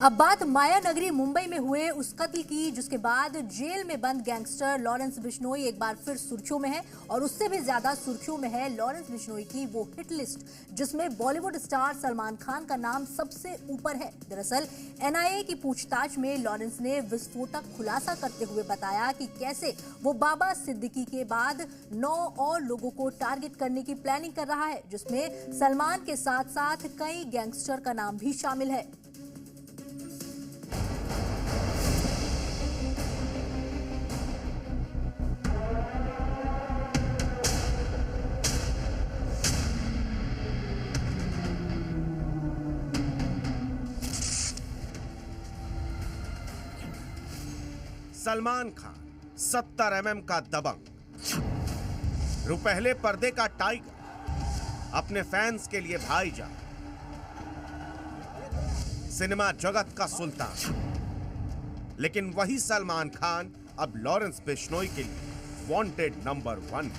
अब बात माया नगरी मुंबई में हुए उस कत्ल की जिसके बाद जेल में बंद गैंगस्टर लॉरेंस बिश्नोई एक बार फिर सुर्खियों में है और उससे भी ज्यादा सुर्खियों में है लॉरेंस बिश्नोई की वो हिट लिस्ट जिसमें बॉलीवुड स्टार सलमान खान का नाम सबसे ऊपर है। दरअसल एनआईए की पूछताछ में लॉरेंस ने विस्फोटक खुलासा करते हुए बताया कि कैसे वो बाबा सिद्दीकी के बाद 9 और लोगों को टारगेट करने की प्लानिंग कर रहा है, जिसमें सलमान के साथ साथ कई गैंगस्टर का नाम भी शामिल है। सलमान खान 70 mm का दबंग, रुपहले पर्दे का टाइगर, अपने फैंस के लिए भाईजान, सिनेमा जगत का सुल्तान। लेकिन वही सलमान खान अब लॉरेंस बिश्नोई के लिए वांटेड नंबर 1।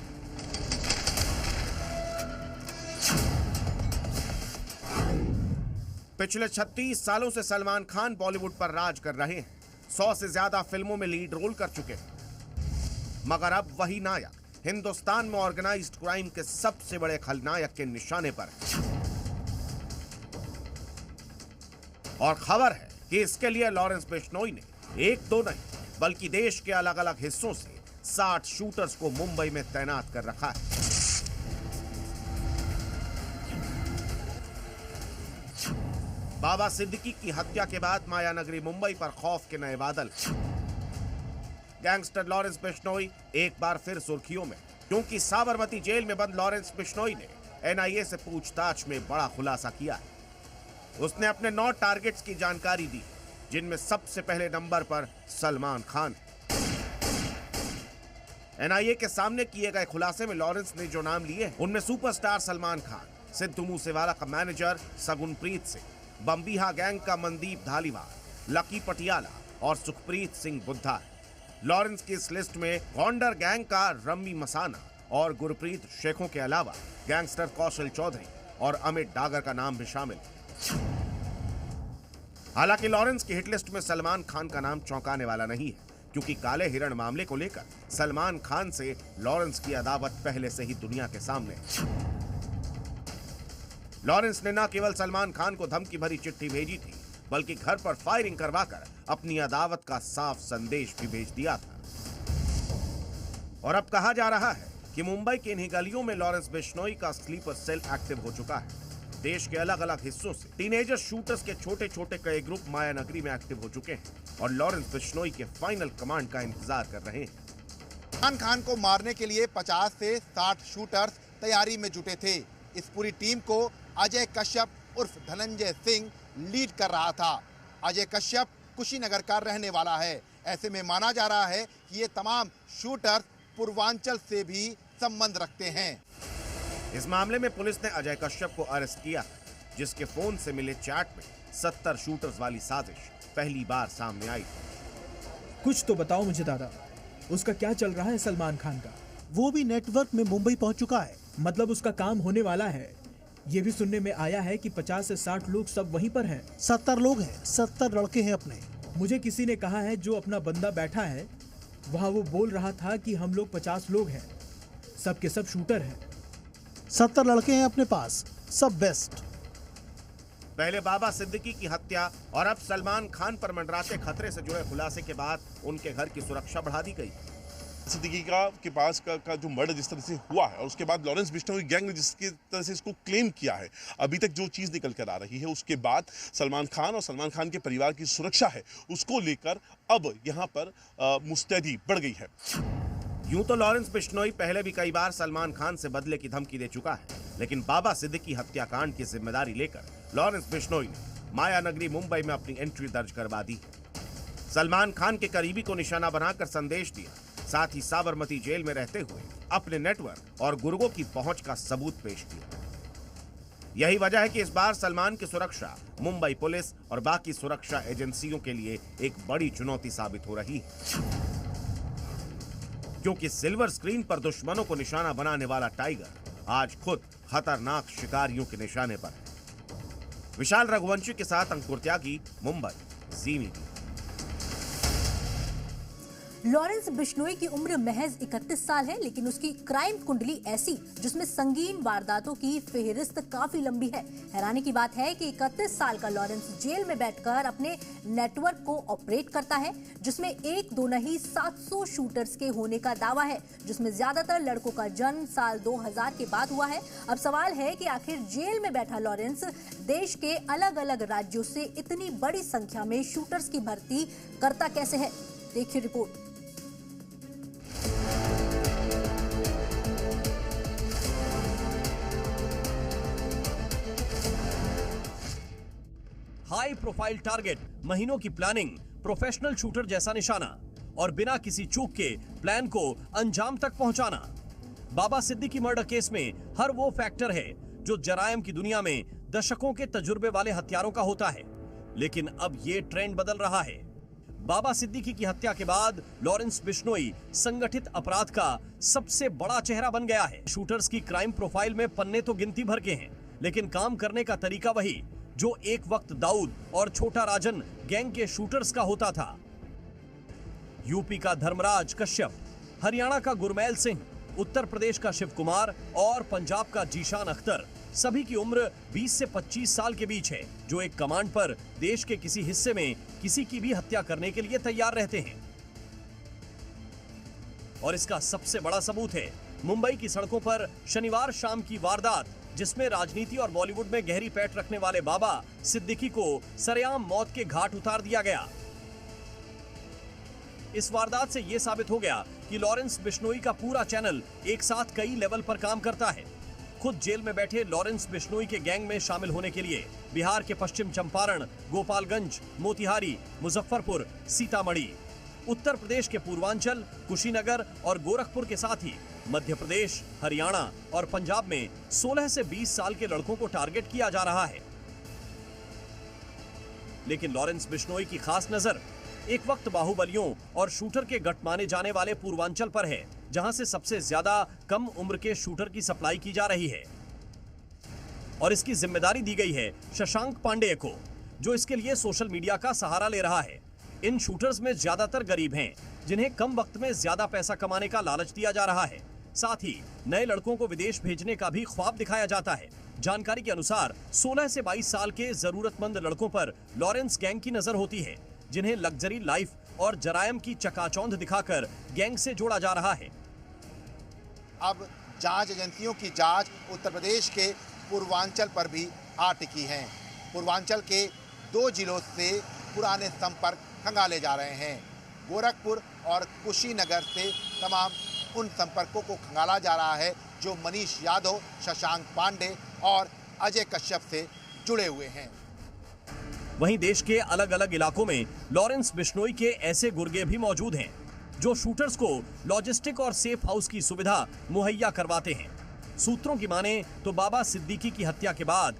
पिछले 36 सालों से सलमान खान बॉलीवुड पर राज कर रहे हैं। 100 से ज्यादा फिल्मों में लीड रोल कर चुके हैं। मगर अब वही नायक हिंदुस्तान में ऑर्गेनाइज्ड क्राइम के सबसे बड़े खलनायक के निशाने पर है। और खबर है कि इसके लिए लॉरेंस बिश्नोई ने एक दो नहीं बल्कि देश के अलग अलग हिस्सों से 60 शूटर्स को मुंबई में तैनात कर रखा है। बाबा सिद्दीकी की हत्या के बाद माया नगरी मुंबई पर खौफ के नए बादल। गैंगस्टर लॉरेंस बिश्नोई एक बार फिर सुर्खियों में, क्योंकि साबरमती जेल में बंद लॉरेंस बिश्नोई ने एनआईए से पूछताछ में बड़ा खुलासा किया है। उसने अपने 9 टारगेट्स की जानकारी दी, जिनमें सबसे पहले नंबर पर सलमान खान है। एनआईए के सामने किए गए खुलासे में लॉरेंस ने जो नाम लिए उनमें सुपरस्टार सलमान खान, सिद्धू मूसेवाला का मैनेजर सगुनप्रीत सिंह, बम्बीहा गैंग का मनदीप धालीवाल, लकी पटियाला और सुखप्रीत सिंह बुद्धा है। लॉरेंस की इस लिस्ट में गौंडर गैंग का रम्मी मसाना और गुरप्रीत शेखों के अलावा गैंगस्टर कौशल चौधरी और अमित डागर का नाम भी शामिल है। हालांकि लॉरेंस की हिट लिस्ट में सलमान खान का नाम चौंकाने वाला नहीं है, क्योंकि काले हिरण मामले को लेकर सलमान खान से लॉरेंस की अदावत पहले से ही दुनिया के सामने है। लॉरेंस ने न केवल सलमान खान को धमकी भरी चिट्ठी भेजी थी, बल्कि घर पर फायरिंग करवाकर अपनी अदावत का साफ संदेश भी भेज दिया था। और अब कहा जा रहा है कि मुंबई की इन्हीं गलियों में लॉरेंस बिश्नोई का स्लीपर सेल एक्टिव हो चुका है। देश के अलग अलग हिस्सों से टीनेजर शूटर्स के छोटे छोटे कई ग्रुप माया नगरी में एक्टिव हो चुके हैं और लॉरेंस बिश्नोई के फाइनल कमांड का इंतजार कर रहे हैं। सलमान खान को मारने के लिए 50 से 60 शूटर्स तैयारी में जुटे थे। इस पूरी टीम को अजय कश्यप उर्फ धनंजय सिंह लीड कर रहा था। अजय कश्यप कुशीनगर का रहने वाला है। ऐसे में माना जा रहा है कि ये तमाम शूटर्स पूर्वांचल से भी संबंध रखते हैं। इस मामले में पुलिस ने अजय कश्यप को अरेस्ट किया, जिसके फोन से मिले चैट में 70 शूटर्स वाली साजिश पहली बार सामने आई। कुछ तो बताओ मुझे दादा, उसका क्या चल रहा है सलमान खान का? वो भी नेटवर्क में मुंबई पहुंच चुका है। मतलब उसका काम होने वाला है। ये भी सुनने में आया है कि 50 से 60 लोग सब वहीं पर हैं। 70 लोग हैं, 70 लड़के हैं अपने। मुझे किसी ने कहा है जो अपना बंदा बैठा है वहाँ, वो बोल रहा था कि हम लोग 50 लोग हैं, सब के सब शूटर हैं। 70 लड़के हैं अपने पास, सब बेस्ट। पहले बाबा सिद्दीकी की हत्या और अब सलमान खान पर मंडराते खतरे से जुड़े खुलासे के बाद उनके घर की सुरक्षा बढ़ा दी गई। सिद्दीकी के पास का जो मर्डर जिस तरह से हुआ है और उसके बाद लॉरेंस बिश्नोई गैंग ने जिस तरह से इसको क्लेम किया है, अभी तक जो चीज़ निकल कर आ रही है, उसके बाद सलमान खान और सलमान खान के परिवार की सुरक्षा है, उसको लेकर अब यहाँ पर मुस्तैदी बढ़ गई है। यूं तो लॉरेंस बिश्नोई पहले भी कई बार सलमान खान से बदले की धमकी दे चुका है, लेकिन बाबा सिद्दीकी हत्याकांड की जिम्मेदारी लेकर लॉरेंस बिश्नोई ने माया नगरी मुंबई में अपनी एंट्री दर्ज करवा दी है। सलमान खान के करीबी को निशाना बनाकर संदेश दिया, साथ ही साबरमती जेल में रहते हुए अपने नेटवर्क और गुर्गों की पहुंच का सबूत पेश किया। यही वजह है कि इस बार सलमान की सुरक्षा मुंबई पुलिस और बाकी सुरक्षा एजेंसियों के लिए एक बड़ी चुनौती साबित हो रही है, क्योंकि सिल्वर स्क्रीन पर दुश्मनों को निशाना बनाने वाला टाइगर आज खुद खतरनाक शिकारियों के निशाने पर है। विशाल रघुवंशी के साथ अंकुर त्यागी, मुंबई। जी मीडिया। लॉरेंस बिश्नोई की उम्र महज 31 साल है, लेकिन उसकी क्राइम कुंडली ऐसी जिसमें संगीन वारदातों की फेहरिस्त काफी लंबी है। हैरानी की बात है कि 31 साल का लॉरेंस जेल में बैठकर अपने नेटवर्क को ऑपरेट करता है, जिसमें एक दो नहीं 700 शूटर्स के होने का दावा है, जिसमें ज्यादातर लड़कों का जन्म साल 2000 के बाद हुआ है। अब सवाल है कि आखिर जेल में बैठा लॉरेंस देश के अलग अलग राज्यों से इतनी बड़ी संख्या में शूटर्स की भर्ती करता कैसे है। देखिए रिपोर्ट। हाई प्रोफाइल टारगेट, महीनों की प्लानिंग, प्रोफेशनल शूटर जैसा निशाना और बिना किसी चूक के प्लान को अंजाम तक पहुंचाना। बाबा सिद्दीकी मर्डर केस में हर वो फैक्टर है जो जरायम की दुनिया में दशकों के तजुर्बे वाले हत्यारों का होता है, लेकिन अब ये ट्रेंड बदल रहा है। बाबा सिद्दीकी की हत्या के बाद लॉरेंस बिश्नोई संगठित अपराध का सबसे बड़ा चेहरा बन गया है। शूटर्स की क्राइम प्रोफाइल में पन्ने तो गिनती भर के हैं, लेकिन काम करने का तरीका वही जो एक वक्त दाऊद और छोटा राजन गैंग के शूटर्स का होता था। यूपी का धर्मराज कश्यप, हरियाणा का गुरमैल सिंह, उत्तर प्रदेश का शिव कुमार और पंजाब का जीशान अख्तर, सभी की उम्र 20 से 25 साल के बीच है, जो एक कमांड पर देश के किसी हिस्से में किसी की भी हत्या करने के लिए तैयार रहते हैं। और इसका सबसे बड़ा सबूत है मुंबई की सड़कों पर शनिवार शाम की वारदात, जिसमें राजनीति और बॉलीवुड में गहरी पैठ रखने वाले बाबा सिद्दीकी को सरेआम मौत के घाट उतार दिया गया। इस वारदात से यह साबित हो गया कि लॉरेंस बिश्नोई का पूरा चैनल एक साथ कई लेवल पर काम करता है। खुद जेल में बैठे लॉरेंस बिश्नोई के गैंग में शामिल होने के लिए बिहार के पश्चिम चंपारण, गोपालगंज, मोतिहारी, मुजफ्फरपुर, सीतामढ़ी, उत्तर प्रदेश के पूर्वांचल, कुशीनगर और गोरखपुर के साथ ही मध्य प्रदेश, हरियाणा और पंजाब में 16 से 20 साल के लड़कों को टारगेट किया जा रहा है। लेकिन लॉरेंस बिश्नोई की खास नजर एक वक्त बाहुबलियों और शूटर के गट माने जाने वाले पूर्वांचल पर है, जहां से सबसे ज्यादा कम उम्र के शूटर की सप्लाई की जा रही है। और इसकी जिम्मेदारी दी गई है शशांक पांडेय को, जो इसके लिए सोशल मीडिया का सहारा ले रहा है। इन शूटर्स में ज्यादातर गरीब हैं, जिन्हें कम वक्त में ज्यादा पैसा कमाने का लालच दिया जा रहा है। साथ ही नए लड़कों को विदेश भेजने का भी ख्वाब दिखाया जाता है। जानकारी के अनुसार 16 से 22 साल के जरूरतमंद लड़कों पर लॉरेंस गैंग की नजर होती है, जिन्हें लग्जरी लाइफ और जरायम की चकाचौंध दिखाकर गैंग से जोड़ा जा रहा है। अब जांच एजेंसियों की जांच उत्तर प्रदेश के पूर्वांचल पर भी आ टिकी है। पूर्वांचल के 2 जिलों से पुराने संपर्क खंगाले जा रहे हैं। गोरखपुर और कुशीनगर से तमाम उन संपर्कों को खंगाला जा रहा है जो मनीष यादव, शशांक पांडे और अजय कश्यप से जुड़े हुए हैं। वहीं देश के अलग अलग इलाकों में लॉरेंस बिश्नोई के ऐसे गुर्गे भी मौजूद हैं, जो शूटर्स को लॉजिस्टिक और सेफ हाउस की सुविधा मुहैया करवाते हैं। सूत्रों की माने तो बाबा सिद्दीकी की हत्या के बाद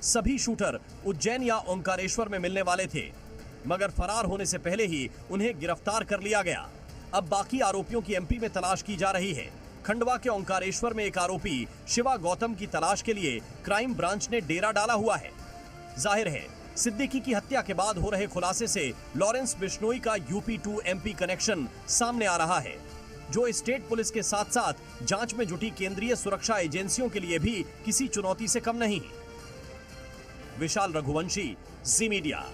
सभी शूटर उज्जैन या ओंकारेश्वर में मिलने वाले थे, मगर फरार होने से पहले ही उन्हें गिरफ्तार कर लिया गया। अब बाकी आरोपियों की एमपी में तलाश की जा रही है। खंडवा के ओंकारेश्वर में एक आरोपी शिवा गौतम की तलाश के लिए क्राइम ब्रांच ने डेरा डाला हुआ है। जाहिर है सिद्दीकी की हत्या के बाद हो रहे खुलासे से लॉरेंस बिश्नोई का यूपी टू एमपी कनेक्शन सामने आ रहा है, जो स्टेट पुलिस के साथ साथ जांच में जुटी केंद्रीय सुरक्षा एजेंसियों के लिए भी किसी चुनौती से कम नहीं। विशाल रघुवंशी, जी मीडिया।